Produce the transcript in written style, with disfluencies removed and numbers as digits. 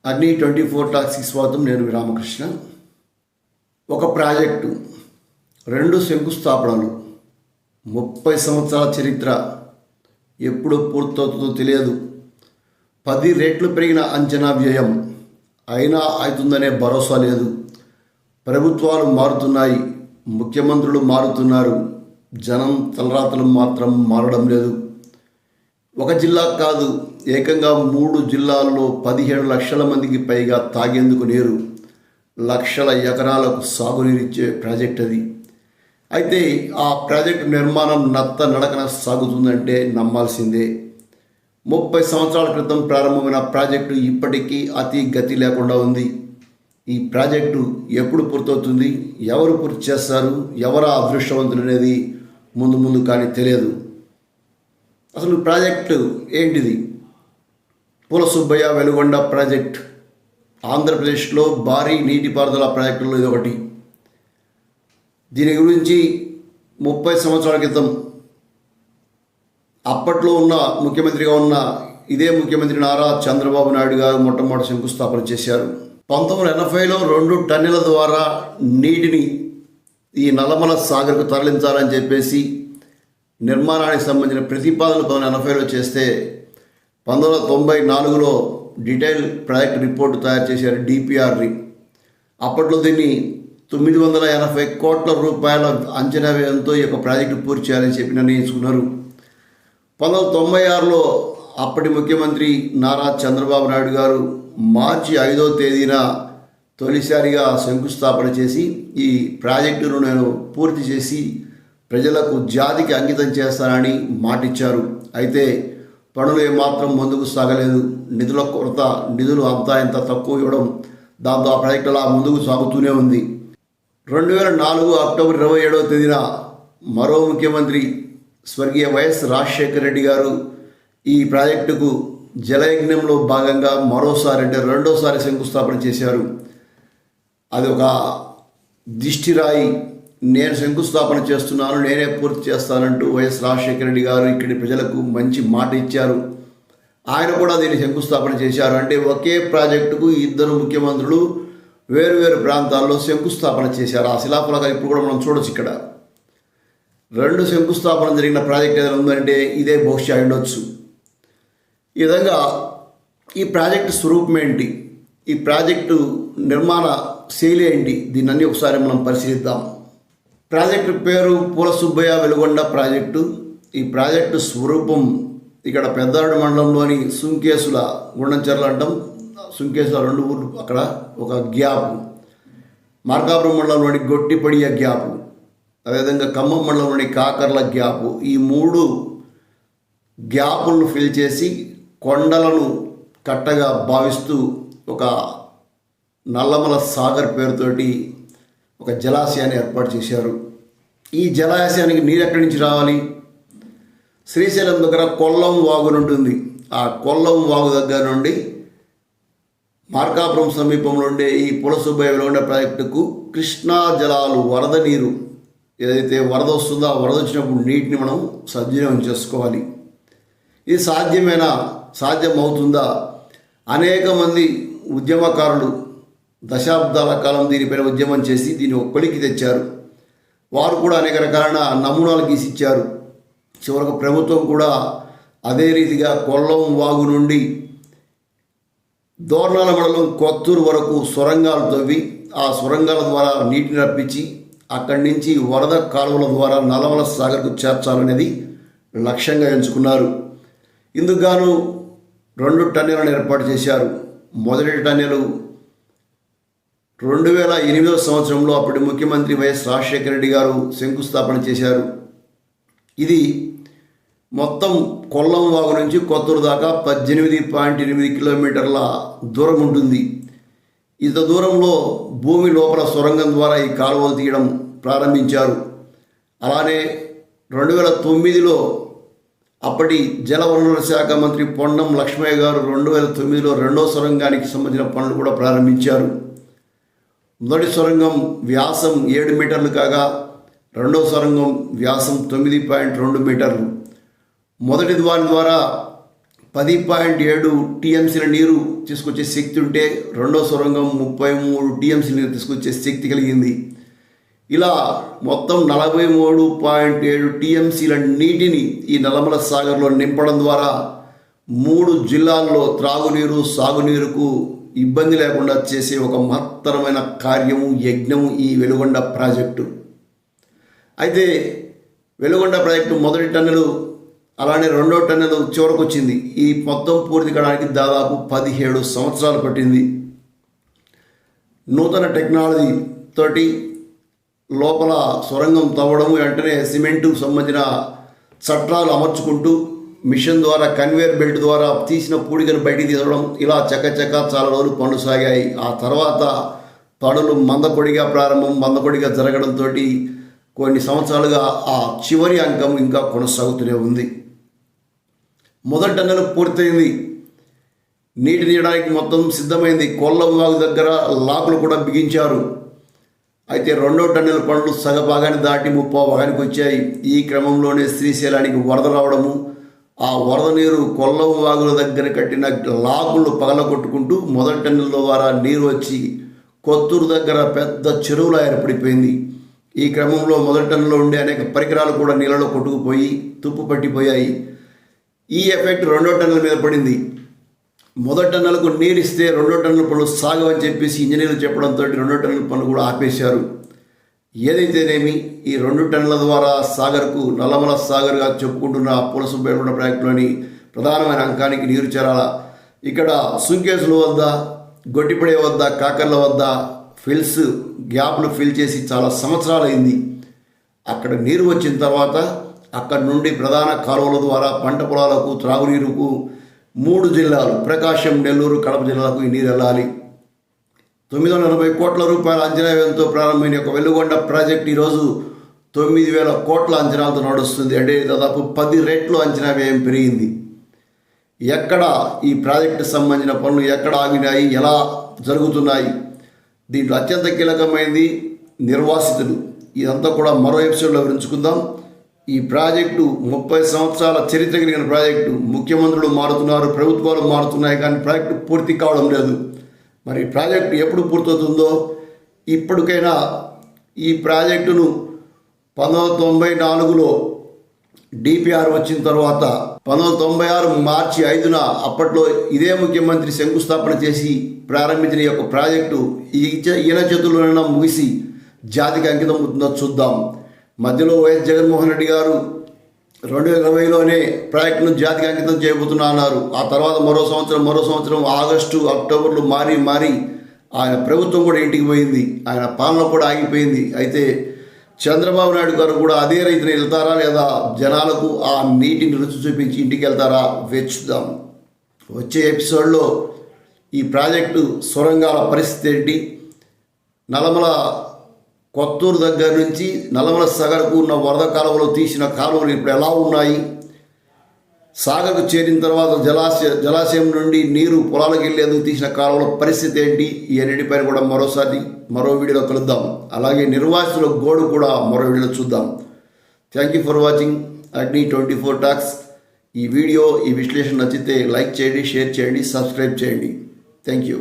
అగ్ని 24 టాక్స్కి స్వాగతం. నేను రామకృష్ణ. ఒక ప్రాజెక్టు, 2 శంకుస్థాపనలు, 30 సంవత్సరాల చరిత్ర, ఎప్పుడు పూర్తవుతుందో తెలియదు. 10 రెట్లు పెరిగిన అంచనా వ్యయం, అయినా అవుతుందనే భరోసా లేదు. ప్రభుత్వాలు మారుతున్నాయి, ముఖ్యమంత్రులు మారుతున్నారు, జనం తలరాతలు మాత్రం మారడం లేదు. ఒక జిల్లా కాదు, ఏకంగా 3 జిల్లాల్లో 17 లక్షల మందికి పైగా తాగేందుకు నీరు, లక్షల ఎకరాలకు సాగునీరిచ్చే ప్రాజెక్ట్ అది. అయితే ఆ ప్రాజెక్టు నిర్మాణం నత్త నడకన సాగుతుందంటే నమ్మాల్సిందే. 30 సంవత్సరాల క్రితం ప్రారంభమైన ప్రాజెక్టు ఇప్పటికీ అతి గతి లేకుండా ఉంది. ఈ ప్రాజెక్టు ఎప్పుడు పూర్తవుతుంది, ఎవరు పూర్తి చేస్తారు, ఎవరా అదృష్టవంతులు అనేది ముందు కానీ తెలియదు. అసలు ప్రాజెక్టు ఏంటిది? పూల సుబ్బయ్య వెలుగొండ ప్రాజెక్ట్ ఆంధ్రప్రదేశ్లో భారీ నీటిపారుదల ప్రాజెక్టుల్లో ఇది ఒకటి. దీని గురించి 30 సంవత్సరాల క్రితం అప్పట్లో ఉన్న ముఖ్యమంత్రిగా ఉన్న ఇదే ముఖ్యమంత్రి నారా చంద్రబాబు నాయుడు గారు మొట్టమొదటి శంకుస్థాపన చేశారు. 1980లో 2 టన్నుల ద్వారా నీటిని ఈ నల్లమల సాగర్కు తరలించాలని చెప్పేసి నిర్మాణానికి సంబంధించిన ప్రతిపాదనలు 1980లో చేస్తే 1994లో డీటెయిల్ ప్రాజెక్ట్ రిపోర్టు తయారు చేశారు, డిపిఆర్ని. అప్పట్లో దీన్ని 980 కోట్ల రూపాయల అంచనా వ్యయంతో ఈ యొక్క ప్రాజెక్టు పూర్తి చేయాలని చెప్పి నిర్ణయించుకున్నారు. 1996లో అప్పటి ముఖ్యమంత్రి నారా చంద్రబాబు నాయుడు గారు మార్చి 5వ తేదీన తొలిసారిగా శంకుస్థాపన చేసి ఈ ప్రాజెక్టును నేను పూర్తి చేసి ప్రజలకు జాతికి అంకితం చేస్తానని మాటిచ్చారు. అయితే పనులు ఏమాత్రం ముందుకు సాగలేదు. నిధుల కొరత, నిధులు అంతా ఇంత తక్కువ ఇవ్వడం, దాంతో ఆ ప్రాజెక్టు అలా ముందుకు సాగుతూనే ఉంది. 2004 అక్టోబర్ 27వ తేదీన మరో ముఖ్యమంత్రి స్వర్గీయ వైఎస్ రాజశేఖర రెడ్డి గారు ఈ ప్రాజెక్టుకు జలయజ్ఞంలో భాగంగా మరోసారి అంటే రెండోసారి శంకుస్థాపన చేశారు. అది ఒక దిష్టిరాయి. నేను శంకుస్థాపన చేస్తున్నాను, నేనే పూర్తి చేస్తానంటూ వైఎస్ రాజశేఖర రెడ్డి గారు ఇక్కడి ప్రజలకు మంచి మాట ఇచ్చారు. ఆయన కూడా దీన్ని శంకుస్థాపన చేశారు. అంటే ఒకే ప్రాజెక్టుకు 2 ముఖ్యమంత్రులు వేరు ప్రాంతాల్లో శంకుస్థాపన చేశారు. ఆ శిలాఫలకాలు ఇప్పుడు కూడా మనం చూడొచ్చు. ఇక్కడ 2 శంకుస్థాపన జరిగిన ప్రాజెక్ట్ ఏదైనా ఉందంటే ఇదే బహుశా ఉండొచ్చు. ఈ విధంగా ఈ ప్రాజెక్టు స్వరూపం ఏంటి, ఈ ప్రాజెక్టు నిర్మాణ శైలి ఏంటి, దీన్ని అన్నీ ఒకసారి మనం పరిశీలిద్దాం. ప్రాజెక్టు పేరు పూల సుబ్బయ్య వెలుగొండ ప్రాజెక్టు. ఈ ప్రాజెక్టు స్వరూపం ఇక్కడ పెద్దారెడ్డి మండలంలోని సుంకేసుల గుండంచెర్ల అంటాం, సుంకేసుల 2 ఊర్లు, అక్కడ ఒక గ్యాప్, మార్కాపురం మండలంలోని గొట్టిపడియ గ్యాపు, అదేవిధంగా ఖమ్మం మండలంలోని కాకర్ల గ్యాపు, ఈ 3 గ్యాపులను ఫిల్ చేసి కొండలను కట్టగా భావిస్తూ ఒక నల్లమల సాగర్ పేరుతోటి ఒక జలాశయాన్ని ఏర్పాటు చేశారు. ఈ జలాశయానికి నీరు ఎక్కడి నుంచి రావాలి? శ్రీశైలం దగ్గర కొల్లం వాగు ఉంటుంది. ఆ కొల్లం వాగు దగ్గర నుండి మార్కాపురం సమీపంలో ఉండే ఈ పులసుబ్బయ్య వెలుగొండ ప్రాజెక్టుకు కృష్ణా జలాలు, వరద నీరు, ఏదైతే వరద వస్తుందో ఆ వరద వచ్చినప్పుడు నీటిని మనం సద్వినియోగం చేసుకోవాలి. ఇది సాధ్యమవుతుందా? అనేక మంది ఉద్యమకారులు దశాబ్దాల కాలం దీనిపైన ఉద్యమం చేసి దీన్ని ఒక కొలికి తెచ్చారు. వారు కూడా అనేక రకాలైన నమూనాలు గీసిచ్చారు. చివరకు ప్రభుత్వం కూడా అదే రీతిగా కొల్లం వాగు నుండి దోర్నాల మండలం కొత్తూరు వరకు సొరంగాలు తవ్వి ఆ సొరంగాల ద్వారా నీటిని రప్పించి అక్కడి నుంచి వరద కాలువల ద్వారా నల్లమల సాగర్కు చేర్చాలనేది లక్ష్యంగా ఎంచుకున్నారు. ఇందుకు గాను 2 టన్నెలను ఏర్పాటు చేశారు. మొదటి టన్నెలు 2008వ సంవత్సరంలో అప్పటి ముఖ్యమంత్రి వైఎస్ రాజశేఖర రెడ్డి గారు శంకుస్థాపన చేశారు. ఇది మొత్తం కొల్లం వాగు నుంచి కొత్తూరు దాకా 18.8 కిలోమీటర్ల దూరం ఉంటుంది. ఇంత దూరంలో భూమి లోపల సొరంగం ద్వారా ఈ కాలువలు తీయడం ప్రారంభించారు. అలానే 2009లో అప్పటి జలవనరుల శాఖ మంత్రి పొన్నం లక్ష్మయ్య గారు 2009లో 2వ సొరంగానికి సంబంధించిన పనులు కూడా ప్రారంభించారు. మొదటి సొరంగం వ్యాసం 7 మీటర్లు కాగా 2వ సొరంగం వ్యాసం 9.2 మీటర్లు. మొదటి ద్వారం ద్వారా 10.7 టీఎంసీల నీరు తీసుకొచ్చే శక్తి ఉంటే రెండో సొరంగం 33 టీఎంసీల నీరు తీసుకొచ్చే శక్తి కలిగింది. ఇలా మొత్తం 43.7 టీఎంసీల నీటిని ఈ నల్లమల సాగర్లో నింపడం ద్వారా 3 జిల్లాల్లో త్రాగునీరు సాగునీరుకు ఇబ్బంది లేకుండా చేసే ఒక మహత్తరమైన కార్యము యజ్ఞము ఈ వెలుగొండ ప్రాజెక్టు. అయితే వెలుగొండ ప్రాజెక్టు మొదటి టన్నులు అలానే రెండో టన్నులు చివరకు వచ్చింది. ఈ మొత్తం పూర్తి కావడానికి దాదాపు 17 సంవత్సరాలు పట్టింది. నూతన టెక్నాలజీ తోటి లోపల సొరంగం తవ్వడం, వెంటనే సిమెంటు సంబంధించిన చట్టాలు అమర్చుకుంటూ మిషన్ ద్వారా కన్వేయర్ బెల్ట్ ద్వారా తీసిన పూడికను బయటికి తీసడం, ఇలా చకచక చాలా రోజులు పనులు సాగాయి. ఆ తర్వాత పనులు మందకొడిగా మందకొడిగా జరగడంతో కొన్ని సంవత్సరాలుగా ఆ చివరి అంకం ఇంకా కొనసాగుతూనే ఉంది. మొదటి టన్నులు పూర్తయింది, నీటి తీయడానికి మొత్తం సిద్ధమైంది. కొల్లం వాగు దగ్గర లాకులు కూడా బిగించారు. అయితే రెండో టన్నుల పనులు సగభాగాన్ని దాటి 30 భాగానికి వచ్చాయి. ఈ క్రమంలోనే శ్రీశైలానికి వరద రావడము, ఆ వరద నీరు కొల్లం వాగుల దగ్గర కట్టిన లాకులు పగలగొట్టుకుంటూ మొదటి టన్నుల ద్వారా నీరు వచ్చి కొత్తూరు దగ్గర పెద్ద చెరువులా ఏర్పడిపోయింది. ఈ క్రమంలో మొదటి టన్నులో ఉండే అనేక పరికరాలు కూడా నీళ్ళలో కొట్టుకుపోయి తుప్పు పట్టిపోయాయి. ఈ ఎఫెక్ట్ రెండో టన్నుల మీద పడింది. మొదటి టన్నులకు నీరు ఇస్తే రెండో టన్నుల పనులు సాగవని చెప్పేసి ఇంజనీర్లు చెప్పడంతో రెండో టన్నుల పనులు కూడా ఆపేశారు. ఏదైతేనేమి ఈ 2 టన్నుల ద్వారా సాగర్కు నల్లమల సాగర్గా చెప్పుకుంటున్న పులస వెలుగొండ ప్రాజెక్టులోని ప్రధానమైన అంకానికి నీరు చేరాల. ఇక్కడ సుంకేసుల వద్ద, గొట్టిపడే వద్ద, కాకర్ల వద్ద గ్యాప్లు ఫిల్ చేసి చాలా సంవత్సరాలైంది. అక్కడ నీరు వచ్చిన తర్వాత అక్కడి నుండి ప్రధాన కాలువల ద్వారా పంట పొలాలకు త్రాగునీరుకు 3 జిల్లాలు ప్రకాశం, నెల్లూరు, కడప జిల్లాలకు ఈ నీరు వెళ్ళాలి. 940 కోట్ల రూపాయల అంచనా వ్యయంతో ప్రారంభమైన ఒక వెలుగొండ ప్రాజెక్ట్ ఈరోజు 9,000 కోట్ల అంచనాలతో నడుస్తుంది. అంటే దాదాపు 10 రెట్లు అంచనా వ్యయం పెరిగింది. ఎక్కడ ఈ ప్రాజెక్టు సంబంధించిన పనులు ఎక్కడ ఆగినాయి, ఎలా జరుగుతున్నాయి, దీంట్లో అత్యంత కీలకమైనది నిర్వాసితులు. ఇదంతా కూడా మరో ఎపిసోడ్లో వివరించుకుందాం. ఈ ప్రాజెక్టు 30 సంవత్సరాల చరిత్ర కలిగిన ప్రాజెక్టు. ముఖ్యమంత్రులు మారుతున్నారు, ప్రభుత్వాలు మారుతున్నాయి, కానీ ప్రాజెక్టు పూర్తి కావడం లేదు. మరి ప్రాజెక్టు ఎప్పుడు పూర్తవుతుందో, ఇప్పటికైనా ఈ ప్రాజెక్టును 1994లో డిపిఆర్ వచ్చిన తర్వాత 1996 మార్చి 5న అప్పట్లో ఇదే ముఖ్యమంత్రి శంకుస్థాపన చేసి ప్రారంభించిన ఈ యొక్క ప్రాజెక్టు ఈయన చేతుల్లోనైనా ముగిసి జాతికి అంకితం అవుతుందో చూద్దాం. మధ్యలో వైఎస్ జగన్మోహన్ రెడ్డి గారు 2020లోనే ప్రాజెక్టును జాతికి అంకితం చేయబోతున్నా అన్నారు. ఆ తర్వాత మరో సంవత్సరం ఆగస్టు, అక్టోబర్లో మారి ఆయన ప్రభుత్వం కూడా ఇంటికి పోయింది, ఆయన పాలన కూడా ఆగిపోయింది. అయితే చంద్రబాబు నాయుడు గారు కూడా అదే రీతిని వెళ్తారా, లేదా జనాలకు ఆ నీటిని రుచి చూపించి ఇంటికి వెళ్తారా వేచుద్దాం. వచ్చే ఎపిసోడ్లో ఈ ప్రాజెక్టు సొరంగాల పరిస్థితి ఏంటి, నల్లమల కొత్తూరు దగ్గర నుంచి నల్లమల సాగర్కు ఉన్న వరద కాలువలో తీసిన కాలువలు ఇప్పుడు ఎలా ఉన్నాయి, సాగర్కు చేరిన తర్వాత జలాశయం నుండి నీరు పొలాలకు వెళ్ళేందుకు తీసిన కాలువల పరిస్థితి ఏంటి, ఈ అన్నిటిపైన కూడా మరో వీడియోలో కలుద్దాం. అలాగే నిర్వాసితుల గోడు కూడా మరో వీడియోలో చూద్దాం. థ్యాంక్ యూ ఫర్ వాచింగ్ అగ్ని 24 టాక్స్. ఈ వీడియో, ఈ విశ్లేషణ నచ్చితే లైక్ చేయండి, షేర్ చేయండి, సబ్స్క్రైబ్ చేయండి. Thank you.